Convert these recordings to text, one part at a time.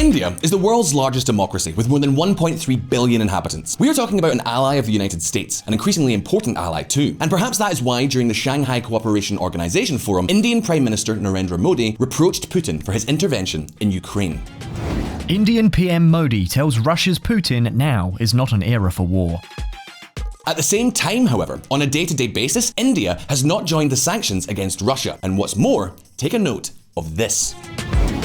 India is the world's largest democracy with more than 1.3 billion inhabitants. We are talking about an ally of the United States, an increasingly important ally too. And perhaps that is why during the Shanghai Cooperation Organization Forum, Indian Prime Minister Narendra Modi reproached Putin for his intervention in Ukraine. Indian PM Modi tells Russia's Putin now is not an era for war. At the same time, however, on a day-to-day basis, India has not joined the sanctions against Russia. And what's more, take a note of this.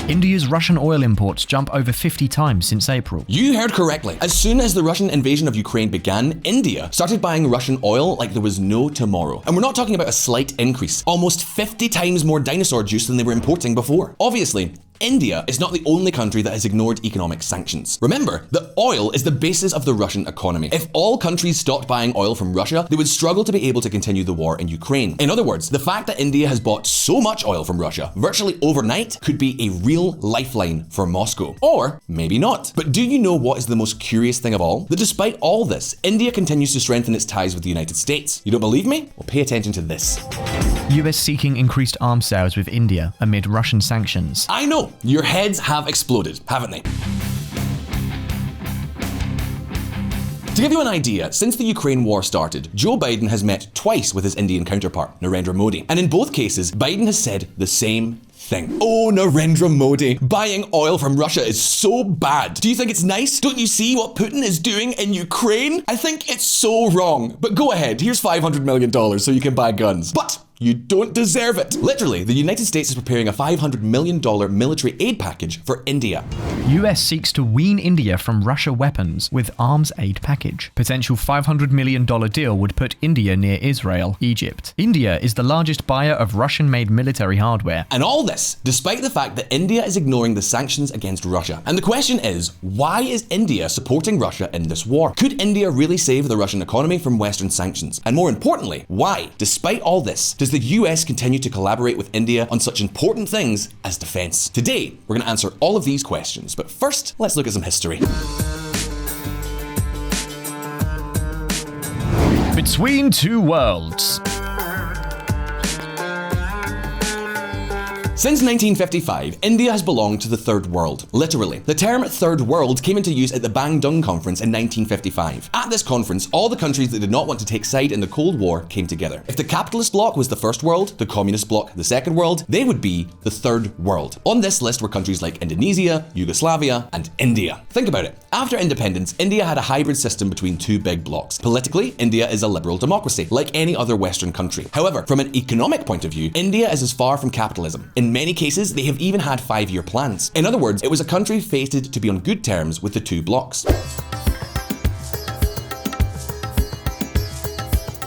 India's Russian oil imports jump over 50 times since April. You heard correctly. As soon as the Russian invasion of Ukraine began, India started buying Russian oil like there was no tomorrow. And we're not talking about a slight increase, almost 50 times more dinosaur juice than they were importing before. Obviously, India is not the only country that has ignored economic sanctions. Remember that oil is the basis of the Russian economy. If all countries stopped buying oil from Russia, they would struggle to be able to continue the war in Ukraine. In other words, the fact that India has bought so much oil from Russia virtually overnight could be a real lifeline for Moscow. Or maybe not. But do you know what is the most curious thing of all? That despite all this, India continues to strengthen its ties with the United States. You don't believe me? Well, pay attention to this. US seeking increased arms sales with India amid Russian sanctions. I know, your heads have exploded, haven't they? To give you an idea, since the Ukraine war started, Joe Biden has met twice with his Indian counterpart, Narendra Modi. And in both cases, Biden has said the same thing. Oh, Narendra Modi, buying oil from Russia is so bad. Do you think it's nice? Don't you see what Putin is doing in Ukraine? I think it's so wrong. But go ahead, here's $500 million so you can buy guns. But you don't deserve it. Literally, the United States is preparing a $500 million military aid package for India. US seeks to wean India from Russia weapons with arms aid package. Potential $500 million deal would put India near Israel, Egypt. India is the largest buyer of Russian-made military hardware. And all this, despite the fact that India is ignoring the sanctions against Russia. And the question is, why is India supporting Russia in this war? Could India really save the Russian economy from Western sanctions? And more importantly, why, despite all this, does the US continue to collaborate with India on such important things as defense? Today, we're going to answer all of these questions, but first, let's look at some history. Between two worlds. Since 1955, India has belonged to the Third World. Literally. The term Third World came into use at the Bandung Conference in 1955. At this conference, all the countries that did not want to take side in the Cold War came together. If the capitalist bloc was the First World, the Communist bloc the Second World, they would be the Third World. On this list were countries like Indonesia, Yugoslavia, and India. Think about it. After independence, India had a hybrid system between two big blocs. Politically, India is a liberal democracy, like any other Western country. However, from an economic point of view, India is as far from capitalism. In many cases, they have even had 5-year plans. In other words, it was a country fated to be on good terms with the two blocs.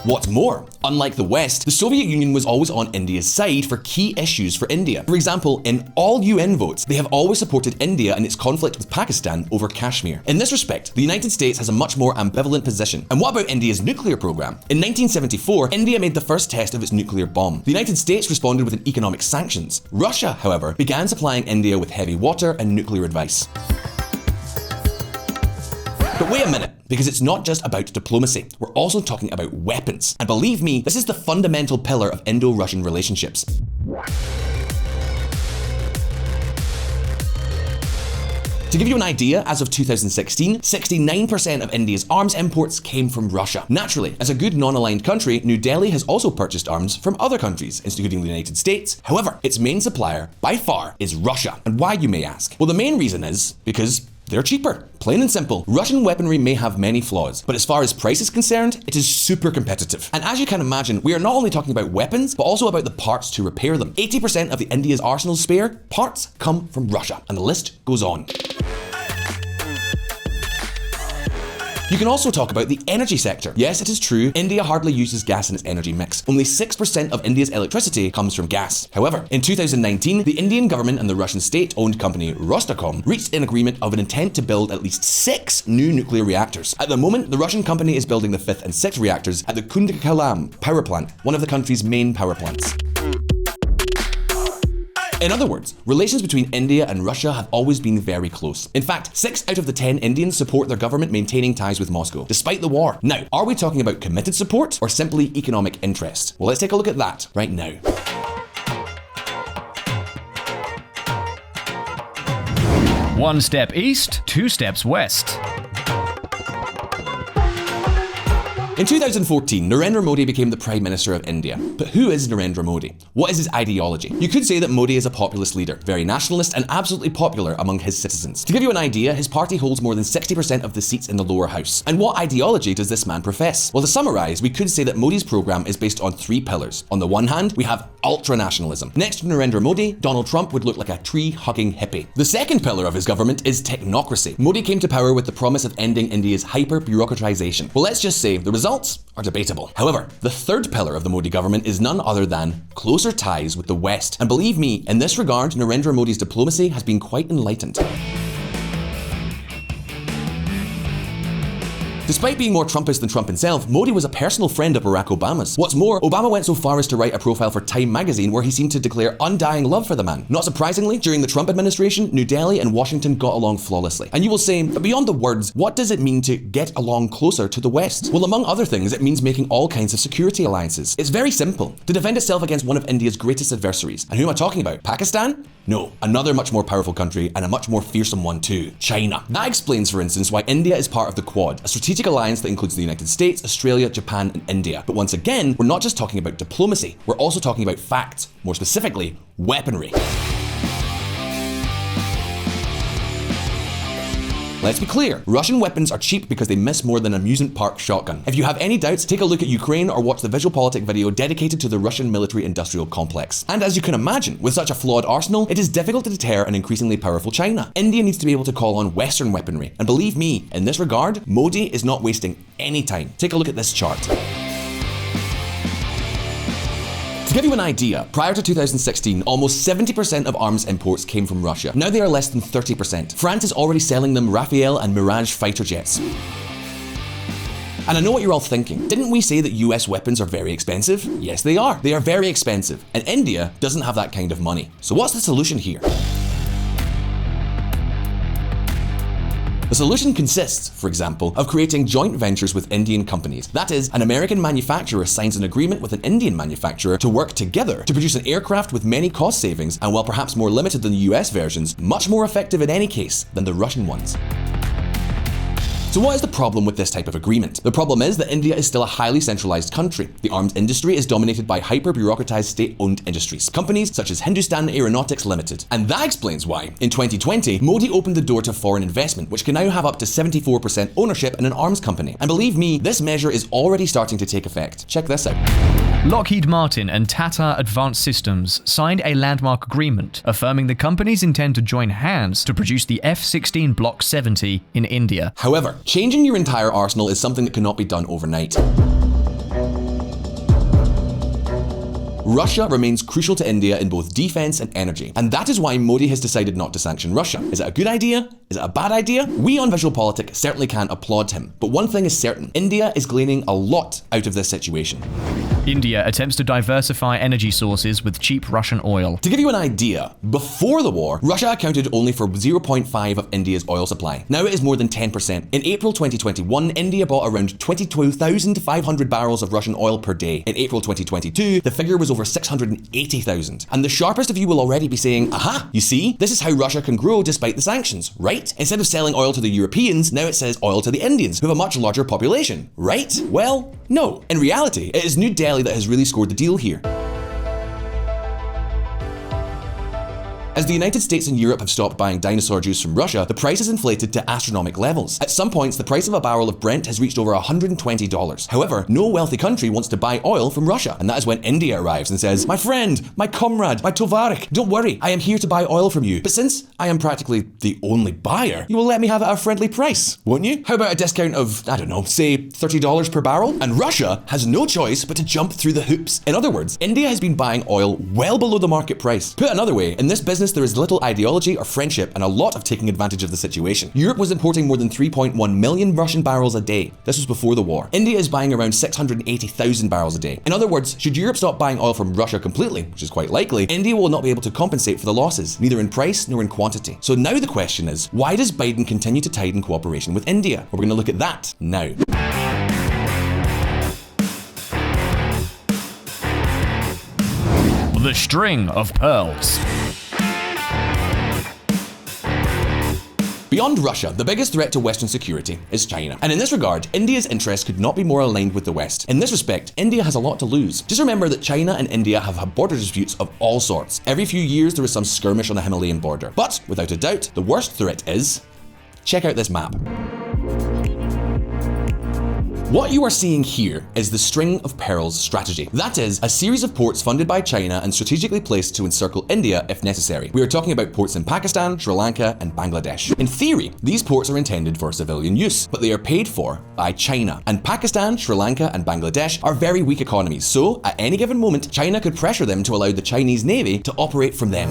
What's more, unlike the West, the Soviet Union was always on India's side for key issues for India. For example, in all UN votes, they have always supported India in its conflict with Pakistan over Kashmir. In this respect, the United States has a much more ambivalent position. And what about India's nuclear program? In 1974, India made the first test of its nuclear bomb. The United States responded with an economic sanctions. Russia, however, began supplying India with heavy water and nuclear advice. But wait a minute, because it's not just about diplomacy. We're also talking about weapons. And believe me, this is the fundamental pillar of Indo-Russian relationships. To give you an idea, as of 2016, 69% of India's arms imports came from Russia. Naturally, as a good non-aligned country, New Delhi has also purchased arms from other countries, including the United States. However, its main supplier, by far, is Russia. And why, you may ask? Well, the main reason is because they're cheaper. Plain and simple. Russian weaponry may have many flaws, but as far as price is concerned, it is super competitive. And as you can imagine, we are not only talking about weapons, but also about the parts to repair them. 80% of the India's arsenal's spare parts come from Russia, and the list goes on. You can also talk about the energy sector. Yes, it is true, India hardly uses gas in its energy mix. Only 6% of India's electricity comes from gas. However, in 2019, the Indian government and the Russian state-owned company Rostocom reached an agreement of an intent to build at least 6 new nuclear reactors. At the moment, the Russian company is building the 5th and 6th reactors at the Kundakalam power plant, one of the country's main power plants. In other words, relations between India and Russia have always been very close. In fact, 6 out of the 10 Indians support their government maintaining ties with Moscow, despite the war. Now, are we talking about committed support or simply economic interest? Well, let's take a look at that right now. 1 step east, 2 steps west. In 2014, Narendra Modi became the Prime Minister of India. But who is Narendra Modi? What is his ideology? You could say that Modi is a populist leader, very nationalist and absolutely popular among his citizens. To give you an idea, his party holds more than 60% of the seats in the lower house. And what ideology does this man profess? Well, to summarize, we could say that Modi's program is based on 3 pillars. On the one hand, we have ultra-nationalism. Next to Narendra Modi, Donald Trump would look like a tree-hugging hippie. The second pillar of his government is technocracy. Modi came to power with the promise of ending India's hyper-bureaucratization. Well, let's just say the results are debatable. However, the third pillar of the Modi government is none other than closer ties with the West. And believe me, in this regard, Narendra Modi's diplomacy has been quite enlightened. Despite being more Trumpist than Trump himself, Modi was a personal friend of Barack Obama's. What's more, Obama went so far as to write a profile for Time magazine where he seemed to declare undying love for the man. Not surprisingly, during the Trump administration, New Delhi and Washington got along flawlessly. And you will say, but beyond the words, what does it mean to get along closer to the West? Well, among other things, it means making all kinds of security alliances. It's very simple. To defend itself against one of India's greatest adversaries. And who am I talking about? Pakistan? No, another much more powerful country, and a much more fearsome one too, China. That explains, for instance, why India is part of the Quad, a strategic alliance that includes the United States, Australia, Japan, and India. But once again, we're not just talking about diplomacy, we're also talking about facts, more specifically, weaponry. Let's be clear, Russian weapons are cheap because they miss more than an amusement park shotgun. If you have any doubts, take a look at Ukraine or watch the VisualPolitik video dedicated to the Russian military-industrial complex. And as you can imagine, with such a flawed arsenal, it is difficult to deter an increasingly powerful China. India needs to be able to call on Western weaponry. And believe me, in this regard, Modi is not wasting any time. Take a look at this chart. To give you an idea, prior to 2016, almost 70% of arms imports came from Russia. Now they are less than 30%. France is already selling them Rafale and Mirage fighter jets. And I know what you're all thinking. Didn't we say that US weapons are very expensive? Yes, they are. They are very expensive. And India doesn't have that kind of money. So what's the solution here? The solution consists, for example, of creating joint ventures with Indian companies. That is, an American manufacturer signs an agreement with an Indian manufacturer to work together to produce an aircraft with many cost savings and, while perhaps more limited than the US versions, much more effective in any case than the Russian ones. So what is the problem with this type of agreement? The problem is that India is still a highly centralized country. The arms industry is dominated by hyper-bureaucratized state-owned industries, companies such as Hindustan Aeronautics Limited. And that explains why, in 2020, Modi opened the door to foreign investment, which can now have up to 74% ownership in an arms company. And believe me, this measure is already starting to take effect. Check this out. Lockheed Martin and Tata Advanced Systems signed a landmark agreement affirming the companies intend to join hands to produce the F-16 Block 70 in India. However, changing your entire arsenal is something that cannot be done overnight. Russia remains crucial to India in both defense and energy. And that is why Modi has decided not to sanction Russia. Is it a good idea? Is it a bad idea? We on VisualPolitik certainly can't applaud him. But one thing is certain, India is gleaning a lot out of this situation. India attempts to diversify energy sources with cheap Russian oil. To give you an idea, before the war, Russia accounted only for 0.5% of India's oil supply. Now it is more than 10%. In April 2021, India bought around 22,500 barrels of Russian oil per day. In April 2022, the figure was over 680,000. And the sharpest of you will already be saying, aha, you see, this is how Russia can grow despite the sanctions, right? Instead of selling oil to the Europeans, now it says oil to the Indians, who have a much larger population, right? Well, no. In reality, it is New Delhi that has really scored the deal here. As the United States and Europe have stopped buying dinosaur juice from Russia, the price has inflated to astronomical levels. At some points, the price of a barrel of Brent has reached over $120. However, no wealthy country wants to buy oil from Russia, and that is when India arrives and says, my friend, my comrade, my tovarik, don't worry, I am here to buy oil from you. But since I am practically the only buyer, you will let me have it at a friendly price, won't you? How about a discount of, I don't know, say $30 per barrel? And Russia has no choice but to jump through the hoops. In other words, India has been buying oil well below the market price. Put another way, in this business there is little ideology or friendship and a lot of taking advantage of the situation. Europe was importing more than 3.1 million Russian barrels a day. This was before the war. India is buying around 680,000 barrels a day. In other words, should Europe stop buying oil from Russia completely, which is quite likely, India will not be able to compensate for the losses, neither in price nor in quantity. So now the question is, why does Biden continue to tighten cooperation with India? Well, we're going to look at that now. The string of pearls. Beyond Russia, the biggest threat to Western security is China. And in this regard, India's interests could not be more aligned with the West. In this respect, India has a lot to lose. Just remember that China and India have had border disputes of all sorts. Every few years there is some skirmish on the Himalayan border. But, without a doubt, the worst threat is... check out this map. What you are seeing here is the String of Pearls strategy. That is, a series of ports funded by China and strategically placed to encircle India if necessary. We are talking about ports in Pakistan, Sri Lanka, and Bangladesh. In theory, these ports are intended for civilian use, but they are paid for by China. And Pakistan, Sri Lanka, and Bangladesh are very weak economies, so at any given moment, China could pressure them to allow the Chinese Navy to operate from them.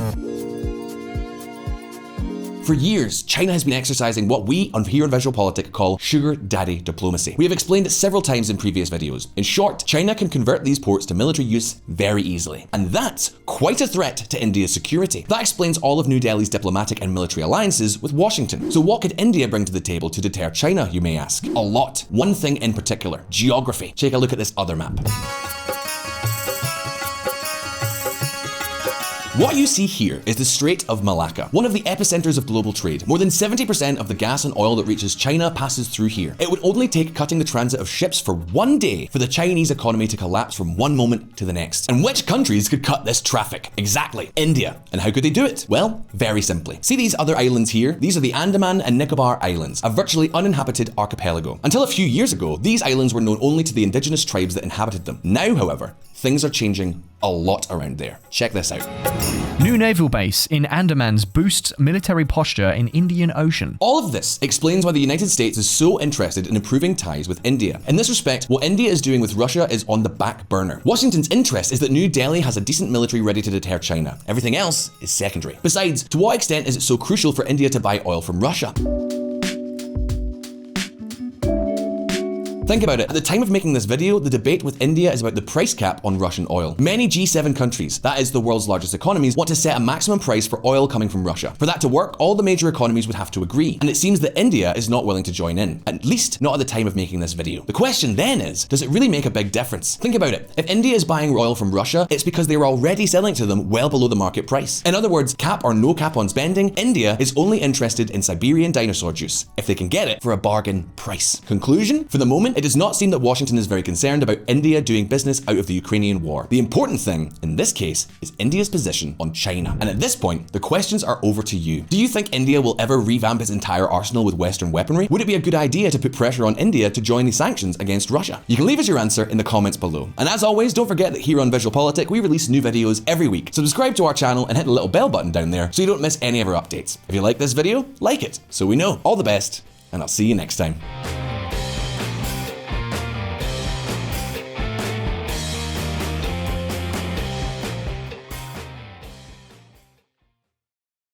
For years, China has been exercising what we here on VisualPolitik call sugar daddy diplomacy. We have explained it several times in previous videos. In short, China can convert these ports to military use very easily. And that's quite a threat to India's security. That explains all of New Delhi's diplomatic and military alliances with Washington. So what could India bring to the table to deter China, you may ask? A lot. One thing in particular, geography. Take a look at this other map. What you see here is the Strait of Malacca, one of the epicenters of global trade. More than 70% of the gas and oil that reaches China passes through here. It would only take cutting the transit of ships for one day for the Chinese economy to collapse from one moment to the next. And which countries could cut this traffic? Exactly, India. And how could they do it? Well, very simply. See these other islands here? These are the Andaman and Nicobar Islands, a virtually uninhabited archipelago. Until a few years ago, these islands were known only to the indigenous tribes that inhabited them. Now, however, things are changing a lot around there. Check this out. New naval base in Andamans boosts military posture in Indian Ocean. All of this explains why the United States is so interested in improving ties with India. In this respect, what India is doing with Russia is on the back burner. Washington's interest is that New Delhi has a decent military ready to deter China. Everything else is secondary. Besides, to what extent is it so crucial for India to buy oil from Russia? Think about it. At the time of making this video, the debate with India is about the price cap on Russian oil. Many G7 countries, that is the world's largest economies, want to set a maximum price for oil coming from Russia. For that to work, all the major economies would have to agree. And it seems that India is not willing to join in, at least not at the time of making this video. The question then is, does it really make a big difference? Think about it. If India is buying oil from Russia, it's because they were already selling it to them well below the market price. In other words, cap or no cap on spending, India is only interested in Siberian dinosaur juice, if they can get it for a bargain price. Conclusion? For the moment, it does not seem that Washington is very concerned about India doing business out of the Ukrainian war. The important thing, in this case, is India's position on China. And at this point, the questions are over to you. Do you think India will ever revamp its entire arsenal with Western weaponry? Would it be a good idea to put pressure on India to join the sanctions against Russia? You can leave us your answer in the comments below. And as always, don't forget that here on VisualPolitik, we release new videos every week. Subscribe to our channel and hit the little bell button down there so you don't miss any of our updates. If you like this video, like it, so we know. All the best, and I'll see you next time.